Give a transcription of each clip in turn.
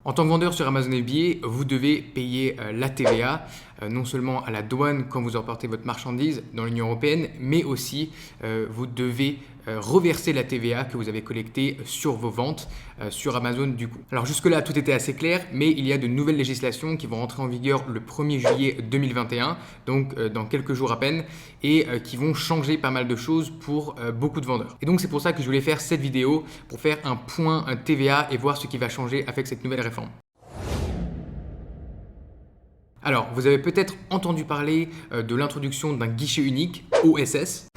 En tant que vendeur sur Amazon FBA, vous devez payer la TVA, non seulement à la douane quand vous emportez votre marchandise dans l'Union européenne, mais aussi vous devez reverser la TVA que vous avez collectée sur vos ventes sur Amazon du coup. Alors jusque-là, tout était assez clair, mais il y a de nouvelles législations qui vont rentrer en vigueur le 1er juillet 2021, donc dans quelques jours à peine, et qui vont changer pas mal de choses pour beaucoup de vendeurs. Et donc c'est pour ça que je voulais faire cette vidéo, pour faire un point TVA et voir ce qui va changer avec cette nouvelle réforme. Alors, vous avez peut-être entendu parler de l'introduction d'un guichet unique, OSS.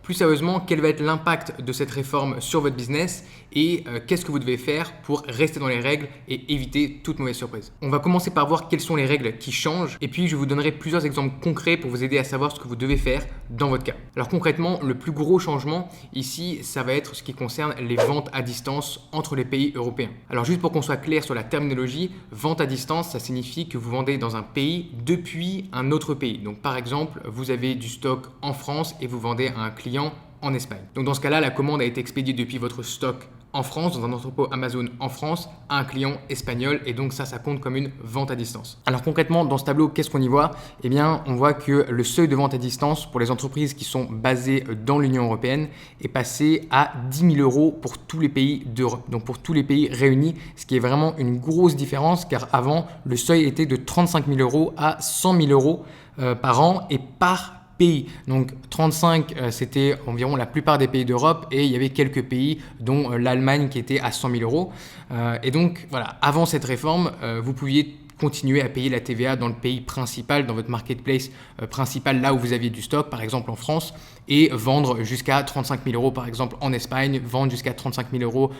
Plus sérieusement, quel va être l'impact de cette réforme sur votre business et qu'est-ce que vous devez faire pour rester dans les règles et éviter toute mauvaise surprise. On va commencer par voir quelles sont les règles qui changent et puis je vous donnerai plusieurs exemples concrets pour vous aider à savoir ce que vous devez faire dans votre cas. Alors concrètement, le plus gros changement ici, ça va être ce qui concerne les ventes à distance entre les pays européens. Alors juste pour qu'on soit clair sur la terminologie, vente à distance, ça signifie que vous vendez dans un pays depuis un autre pays. Donc par exemple, vous avez du stock en France et vous vendez à un client en Espagne. Donc dans ce cas-là, la commande a été expédiée depuis votre stock en France, dans un entrepôt Amazon en France, à un client espagnol et donc ça compte comme une vente à distance. Alors concrètement, dans ce tableau, qu'est-ce qu'on y voit? Eh bien, on voit que le seuil de vente à distance pour les entreprises qui sont basées dans l'Union européenne est passé à 10 000 euros pour tous les pays d'Europe, donc pour tous les pays réunis, ce qui est vraiment une grosse différence car avant, le seuil était de 35 000 euros à 100 000 euros par an et par pays. Donc 35, c'était environ la plupart des pays d'Europe et il y avait quelques pays dont l'Allemagne qui était à 100 000 euros. Et donc voilà, avant cette réforme, vous pouviez continuer à payer la TVA dans le pays principal, dans votre marketplace principal, là où vous aviez du stock, par exemple en France, et vendre jusqu'à 35 000 euros par exemple en Espagne, vendre jusqu'à 35 000 euros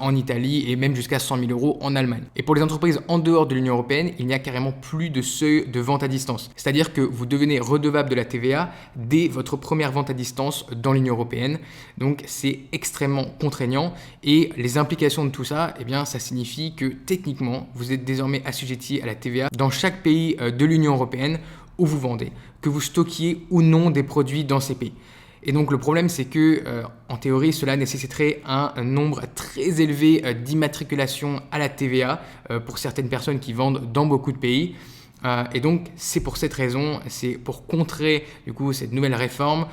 en Italie et même jusqu'à 100 000 euros en Allemagne. Et pour les entreprises en dehors de l'Union européenne, il n'y a carrément plus de seuil de vente à distance. C'est-à-dire que vous devenez redevable de la TVA dès votre première vente à distance dans l'Union européenne. Donc c'est extrêmement contraignant et les implications de tout ça, eh bien, ça signifie que techniquement, vous êtes désormais assujetti à la TVA dans chaque pays de l'Union européenne où vous vendez, que vous stockiez ou non des produits dans ces pays. Et donc le problème, c'est que en théorie, cela nécessiterait un nombre très élevé d'immatriculations à la TVA pour certaines personnes qui vendent dans beaucoup de pays. Et donc, c'est pour cette raison, c'est pour contrer du coup cette nouvelle réforme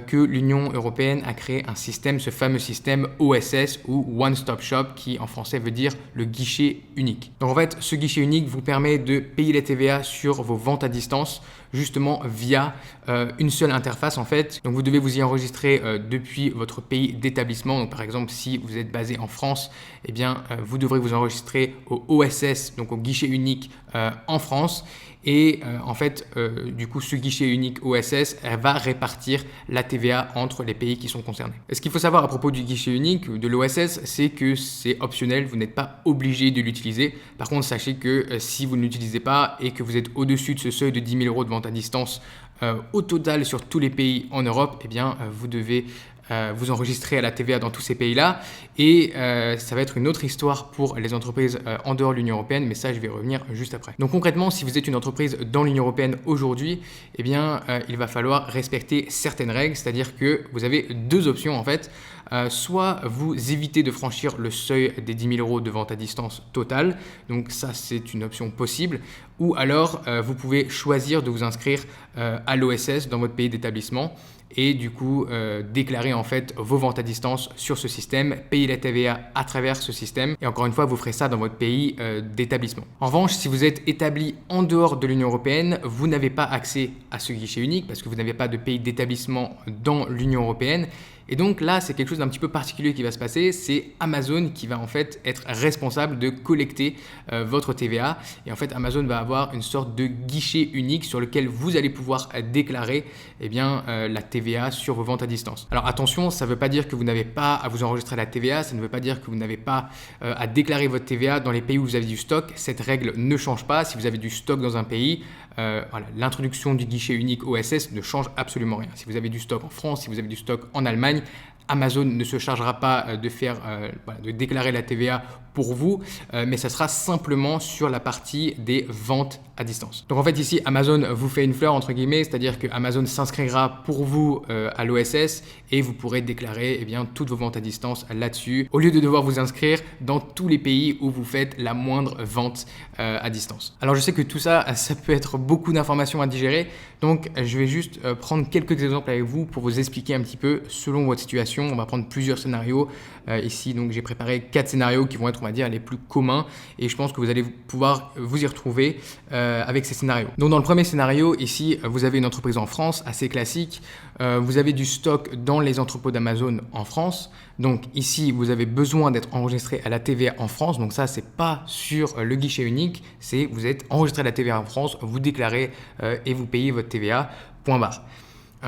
que l'Union européenne a créé un système, ce fameux système OSS ou One Stop Shop qui en français veut dire le guichet unique. Donc en fait, ce guichet unique vous permet de payer la TVA sur vos ventes à distance justement via une seule interface en fait. Donc vous devez vous y enregistrer depuis votre pays d'établissement. Donc par exemple, si vous êtes basé en France, eh bien vous devrez vous enregistrer au OSS, donc au guichet unique en France. Et en fait, du coup, ce guichet unique OSS va répartir la TVA entre les pays qui sont concernés. Et ce qu'il faut savoir à propos du guichet unique, de l'OSS, c'est que c'est optionnel, vous n'êtes pas obligé de l'utiliser. Par contre, sachez que si vous ne l'utilisez pas et que vous êtes au-dessus de ce seuil de 10 000 euros de vente à distance au total sur tous les pays en Europe, eh bien, vous devez vous enregistrer à la TVA dans tous ces pays-là et ça va être une autre histoire pour les entreprises en dehors de l'Union européenne, mais ça je vais revenir juste après. Donc concrètement, si vous êtes une entreprise dans l'Union européenne aujourd'hui, eh bien il va falloir respecter certaines règles, c'est-à-dire que vous avez deux options en fait. Soit vous évitez de franchir le seuil des 10 000 euros de vente à distance totale, donc ça c'est une option possible, ou alors vous pouvez choisir de vous inscrire à l'OSS dans votre pays d'établissement et du coup déclarer en fait vos ventes à distance sur ce système, payer la TVA à travers ce système et encore une fois vous ferez ça dans votre pays d'établissement. En revanche, si vous êtes établi en dehors de l'Union européenne, vous n'avez pas accès à ce guichet unique parce que vous n'avez pas de pays d'établissement dans l'Union européenne. Et donc là, c'est quelque chose d'un petit peu particulier qui va se passer, c'est Amazon qui va en fait être responsable de collecter votre TVA. Et en fait, Amazon va avoir une sorte de guichet unique sur lequel vous allez pouvoir déclarer eh bien, la TVA sur vos ventes à distance. Alors attention, ça ne veut pas dire que vous n'avez pas à vous enregistrer la TVA, ça ne veut pas dire que vous n'avez pas à déclarer votre TVA dans les pays où vous avez du stock. Cette règle ne change pas. Si vous avez du stock dans un pays, voilà, l'introduction du guichet unique OSS ne change absolument rien. Si vous avez du stock en France, si vous avez du stock en Allemagne, Amazon ne se chargera pas de déclarer la TVA pour vous, mais ça sera simplement sur la partie des ventes à distance. Donc en fait ici Amazon vous fait une fleur entre guillemets, c'est-à-dire que Amazon s'inscrira pour vous à l'OSS et vous pourrez déclarer toutes vos ventes à distance là-dessus au lieu de devoir vous inscrire dans tous les pays où vous faites la moindre vente à distance. Alors je sais que tout ça peut être beaucoup d'informations à digérer, donc je vais juste prendre quelques exemples avec vous pour vous expliquer un petit peu selon votre situation. On va prendre plusieurs scénarios ici, donc j'ai préparé 4 scénarios qui vont être, on va dire, les plus communs et je pense que vous allez pouvoir vous y retrouver avec ces scénarios. Donc dans le premier scénario ici, vous avez une entreprise en France assez classique, vous avez du stock dans les entrepôts d'Amazon en France, donc ici vous avez besoin d'être enregistré à la TVA en France, donc ça c'est pas sur le guichet unique, c'est vous êtes enregistré à la TVA en France, vous déclarez et vous payez votre TVA, point barre.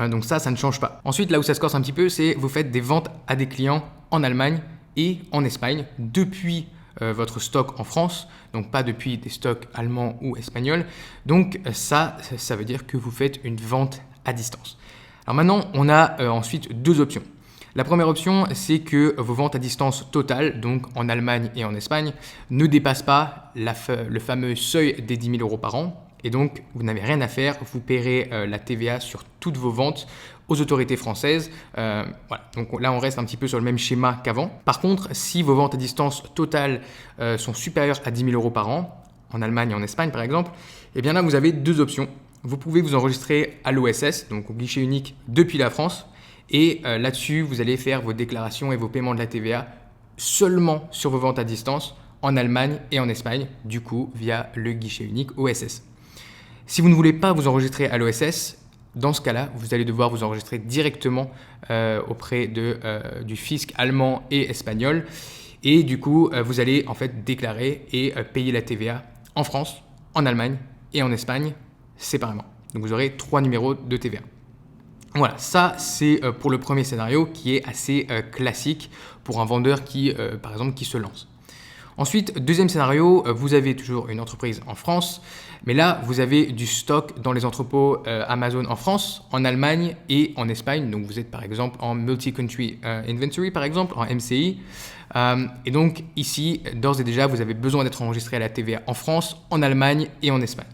Donc ça ne change pas. Ensuite, là où ça se corse un petit peu, c'est vous faites des ventes à des clients en Allemagne et en Espagne depuis votre stock en France, donc pas depuis des stocks allemands ou espagnols. Donc ça veut dire que vous faites une vente à distance. Alors maintenant, on a ensuite deux options. La première option, c'est que vos ventes à distance totales, donc en Allemagne et en Espagne, ne dépassent pas le fameux seuil des 10 000 € par an. Et donc, vous n'avez rien à faire, vous paierez la TVA sur toutes vos ventes aux autorités françaises. Voilà. Donc là, on reste un petit peu sur le même schéma qu'avant. Par contre, si vos ventes à distance totales sont supérieures à 10 000 € par an, en Allemagne et en Espagne par exemple, eh bien là, vous avez deux options. Vous pouvez vous enregistrer à l'OSS, donc au guichet unique depuis la France. Et là-dessus, vous allez faire vos déclarations et vos paiements de la TVA seulement sur vos ventes à distance en Allemagne et en Espagne, du coup, via le guichet unique OSS. Si vous ne voulez pas vous enregistrer à l'OSS, dans ce cas-là, vous allez devoir vous enregistrer directement auprès du fisc allemand et espagnol. Et du coup, vous allez en fait déclarer et payer la TVA en France, en Allemagne et en Espagne séparément. Donc vous aurez 3 numéros de TVA. Voilà, ça c'est pour le premier scénario qui est assez classique pour un vendeur par exemple, qui se lance. Ensuite, deuxième scénario, vous avez toujours une entreprise en France, mais là, vous avez du stock dans les entrepôts Amazon en France, en Allemagne et en Espagne. Donc, vous êtes par exemple en Multi-Country Inventory, par exemple, en MCI. Et donc, ici, d'ores et déjà, vous avez besoin d'être enregistré à la TVA en France, en Allemagne et en Espagne.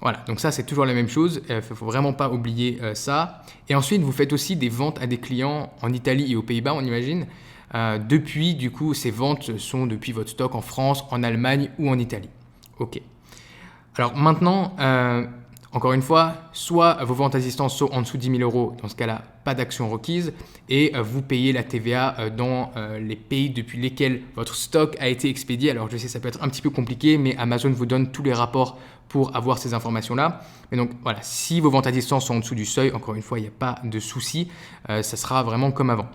Voilà, donc ça, c'est toujours la même chose. Il ne faut vraiment pas oublier ça. Et ensuite, vous faites aussi des ventes à des clients en Italie et aux Pays-Bas, on imagine. Depuis, du coup, ces ventes sont depuis votre stock en France, en Allemagne ou en Italie. Ok. Alors maintenant, encore une fois, soit vos ventes à distance sont en dessous de 10 000 €, dans ce cas-là, pas d'action requise, et vous payez la TVA dans les pays depuis lesquels votre stock a été expédié. Alors je sais, ça peut être un petit peu compliqué, mais Amazon vous donne tous les rapports pour avoir ces informations-là. Mais donc voilà, si vos ventes à distance sont en dessous du seuil, encore une fois, il n'y a pas de souci, ça sera vraiment comme avant.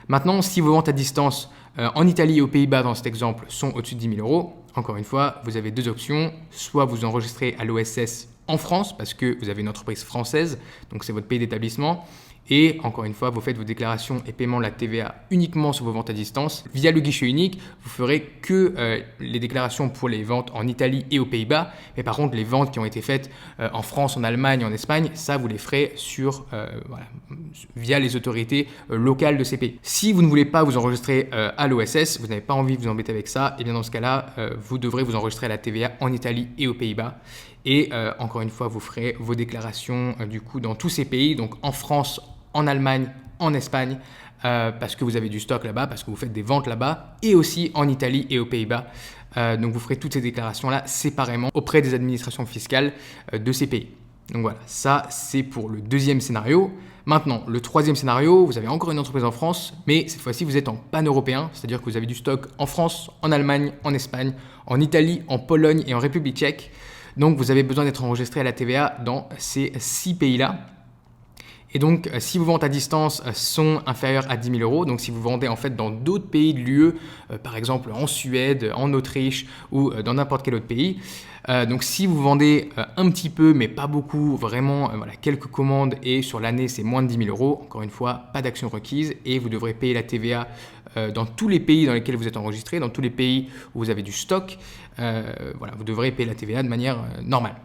Maintenant, si vos ventes à distance en Italie et aux Pays-Bas, dans cet exemple, sont au-dessus de 10 000 €, encore une fois, vous avez deux options. Soit vous enregistrez à l'OSS en France parce que vous avez une entreprise française, donc c'est votre pays d'établissement. Et encore une fois, vous faites vos déclarations et paiements de la TVA uniquement sur vos ventes à distance. Via le guichet unique, vous ferez que les déclarations pour les ventes en Italie et aux Pays-Bas. Mais par contre, les ventes qui ont été faites en France, en Allemagne, en Espagne, ça, vous les ferez via les autorités locales de ces pays. Si vous ne voulez pas vous enregistrer à l'OSS, vous n'avez pas envie de vous embêter avec ça, et bien dans ce cas-là, vous devrez vous enregistrer à la TVA en Italie et aux Pays-Bas. Et encore une fois, vous ferez vos déclarations du coup dans tous ces pays, donc en France, en Allemagne, en Espagne, parce que vous avez du stock là-bas, parce que vous faites des ventes là-bas, et aussi en Italie et aux Pays-Bas. Donc vous ferez toutes ces déclarations-là séparément auprès des administrations fiscales de ces pays. Donc voilà, ça c'est pour le deuxième scénario. Maintenant, le troisième scénario, vous avez encore une entreprise en France, mais cette fois-ci vous êtes en pan-européen, c'est-à-dire que vous avez du stock en France, en Allemagne, en Espagne, en Italie, en Pologne et en République tchèque. Donc vous avez besoin d'être enregistré à la TVA dans ces 6 pays-là. Et donc, si vos ventes à distance sont inférieures à 10 000 €, donc si vous vendez en fait dans d'autres pays de l'UE, par exemple en Suède, en Autriche ou dans n'importe quel autre pays, donc si vous vendez un petit peu mais pas beaucoup, vraiment quelques commandes et sur l'année c'est moins de 10 000 €, encore une fois, pas d'action requise et vous devrez payer la TVA dans tous les pays dans lesquels vous êtes enregistré, dans tous les pays où vous avez du stock, vous devrez payer la TVA de manière normale.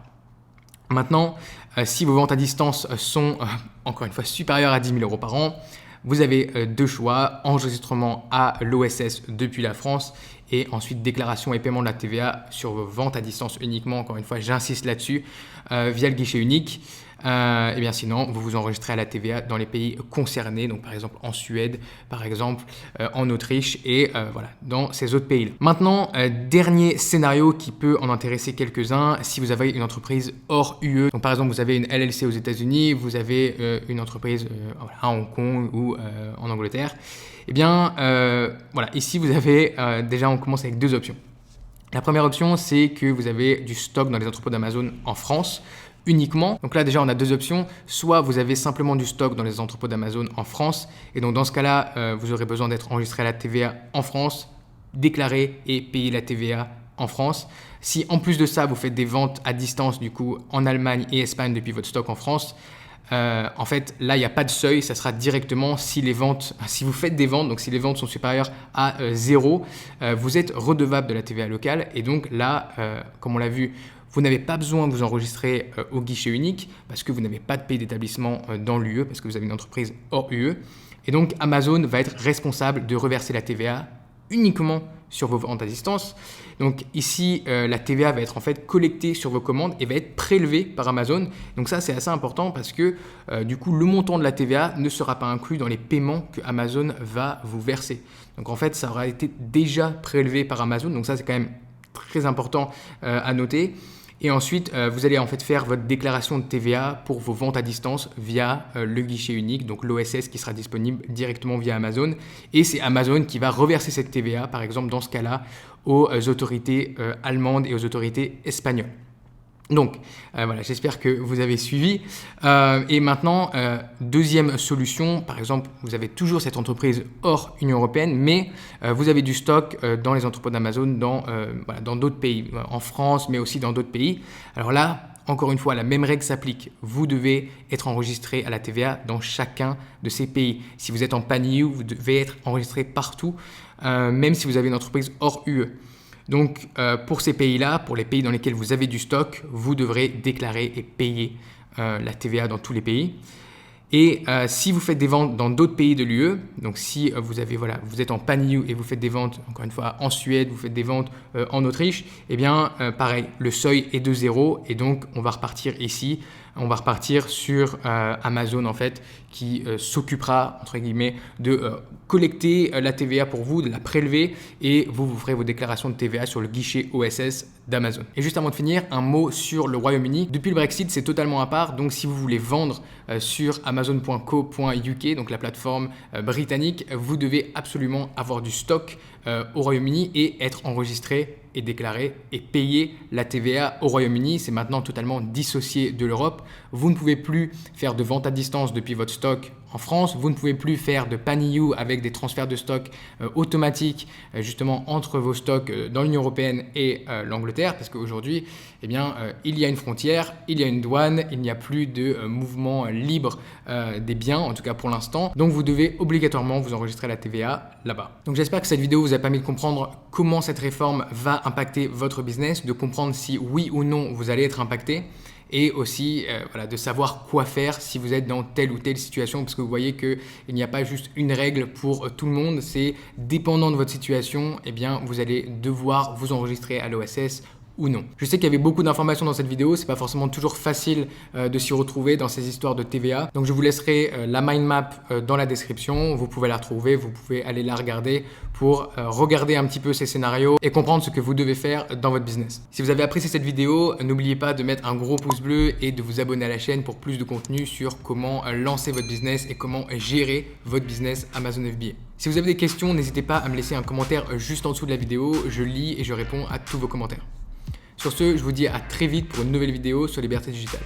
Maintenant, si vos ventes à distance sont encore une fois supérieures à 10 000 € par an, vous avez deux choix, enregistrement à l'OSS depuis la France et ensuite déclaration et paiement de la TVA sur vos ventes à distance uniquement. Encore une fois, j'insiste là-dessus, via le guichet unique. Et bien sinon, vous vous enregistrez à la TVA dans les pays concernés, donc par exemple en Suède, par exemple en Autriche et voilà, dans ces autres pays-là. Maintenant, dernier scénario qui peut en intéresser quelques-uns, si vous avez une entreprise hors UE. Donc par exemple, vous avez une LLC aux États-Unis, vous avez une entreprise à Hong Kong ou en Angleterre. Eh bien, voilà, ici vous avez déjà, on commence avec deux options. La première option, c'est que vous avez du stock dans les entrepôts d'Amazon en France uniquement. Donc là déjà on a deux options, soit vous avez simplement du stock dans les entrepôts d'Amazon en France et donc dans ce cas-là vous aurez besoin d'être enregistré à la TVA en France, déclarer et payer la TVA en France. Si en plus de ça vous faites des ventes à distance du coup en Allemagne et Espagne depuis votre stock en France, en fait là il n'y a pas de seuil, ça sera directement si vous faites des ventes, donc si les ventes sont supérieures à 0, vous êtes redevable de la TVA locale et donc là comme on l'a vu, vous n'avez pas besoin de vous enregistrer au guichet unique parce que vous n'avez pas de pays d'établissement dans l'UE, parce que vous avez une entreprise hors UE. Et donc, Amazon va être responsable de reverser la TVA uniquement sur vos ventes à distance. Donc ici, la TVA va être en fait collectée sur vos commandes et va être prélevée par Amazon. Donc ça, c'est assez important parce que du coup, le montant de la TVA ne sera pas inclus dans les paiements que Amazon va vous verser. Donc en fait, ça aura été déjà prélevé par Amazon. Donc ça, c'est quand même très important à noter. Et ensuite, vous allez en fait faire votre déclaration de TVA pour vos ventes à distance via le guichet unique, donc l'OSS qui sera disponible directement via Amazon. Et c'est Amazon qui va reverser cette TVA, par exemple dans ce cas-là, aux autorités allemandes et aux autorités espagnoles. Donc voilà, j'espère que vous avez suivi. Et maintenant, deuxième solution, par exemple, vous avez toujours cette entreprise hors Union européenne, mais vous avez du stock dans les entrepôts d'Amazon dans d'autres pays, en France, mais aussi dans d'autres pays. Alors là, encore une fois, la même règle s'applique. Vous devez être enregistré à la TVA dans chacun de ces pays. Si vous êtes en pan-EU, vous devez être enregistré partout, même si vous avez une entreprise hors UE. Donc, pour ces pays-là, pour les pays dans lesquels vous avez du stock, vous devrez déclarer et payer la TVA dans tous les pays. Et si vous faites des ventes dans d'autres pays de l'UE, donc si vous êtes en pan-EU et vous faites des ventes, encore une fois, en Suède, vous faites des ventes en Autriche, eh bien, pareil, le seuil est de 0 et donc on va repartir ici. On va repartir sur Amazon en fait qui s'occupera entre guillemets de collecter la TVA pour vous, de la prélever et vous ferez vos déclarations de TVA sur le guichet OSS d'Amazon. Et juste avant de finir, un mot sur le Royaume-Uni. Depuis le Brexit, c'est totalement à part. Donc si vous voulez vendre sur amazon.co.uk, donc la plateforme britannique, vous devez absolument avoir du stock au Royaume-Uni et être enregistré et déclarer et payer la TVA au Royaume-Uni. C'est maintenant totalement dissocié de l'Europe. Vous ne pouvez plus faire de vente à distance depuis votre stock en France. Vous ne pouvez plus faire de pan-EU avec des transferts de stock automatiques justement entre vos stocks dans l'Union européenne et l'Angleterre parce qu'aujourd'hui, eh bien, il y a une frontière, il y a une douane, il n'y a plus de mouvement libre des biens, en tout cas pour l'instant. Donc, vous devez obligatoirement vous enregistrer la TVA là-bas. Donc, j'espère que cette vidéo vous a permis de comprendre comment cette réforme va impacter votre business, de comprendre si oui ou non vous allez être impacté. Et aussi de savoir quoi faire si vous êtes dans telle ou telle situation parce que vous voyez qu'il n'y a pas juste une règle pour tout le monde, c'est dépendant de votre situation, eh bien, vous allez devoir vous enregistrer à l'OSS ou non. Je sais qu'il y avait beaucoup d'informations dans cette vidéo, c'est pas forcément toujours facile de s'y retrouver dans ces histoires de TVA. Donc je vous laisserai la mind map dans la description, vous pouvez la retrouver, vous pouvez aller la regarder pour regarder un petit peu ces scénarios et comprendre ce que vous devez faire dans votre business. Si vous avez apprécié cette vidéo, n'oubliez pas de mettre un gros pouce bleu et de vous abonner à la chaîne pour plus de contenu sur comment lancer votre business et comment gérer votre business Amazon FBA. Si vous avez des questions, n'hésitez pas à me laisser un commentaire juste en dessous de la vidéo, je lis et je réponds à tous vos commentaires. Sur ce, je vous dis à très vite pour une nouvelle vidéo sur Liberté Digitale.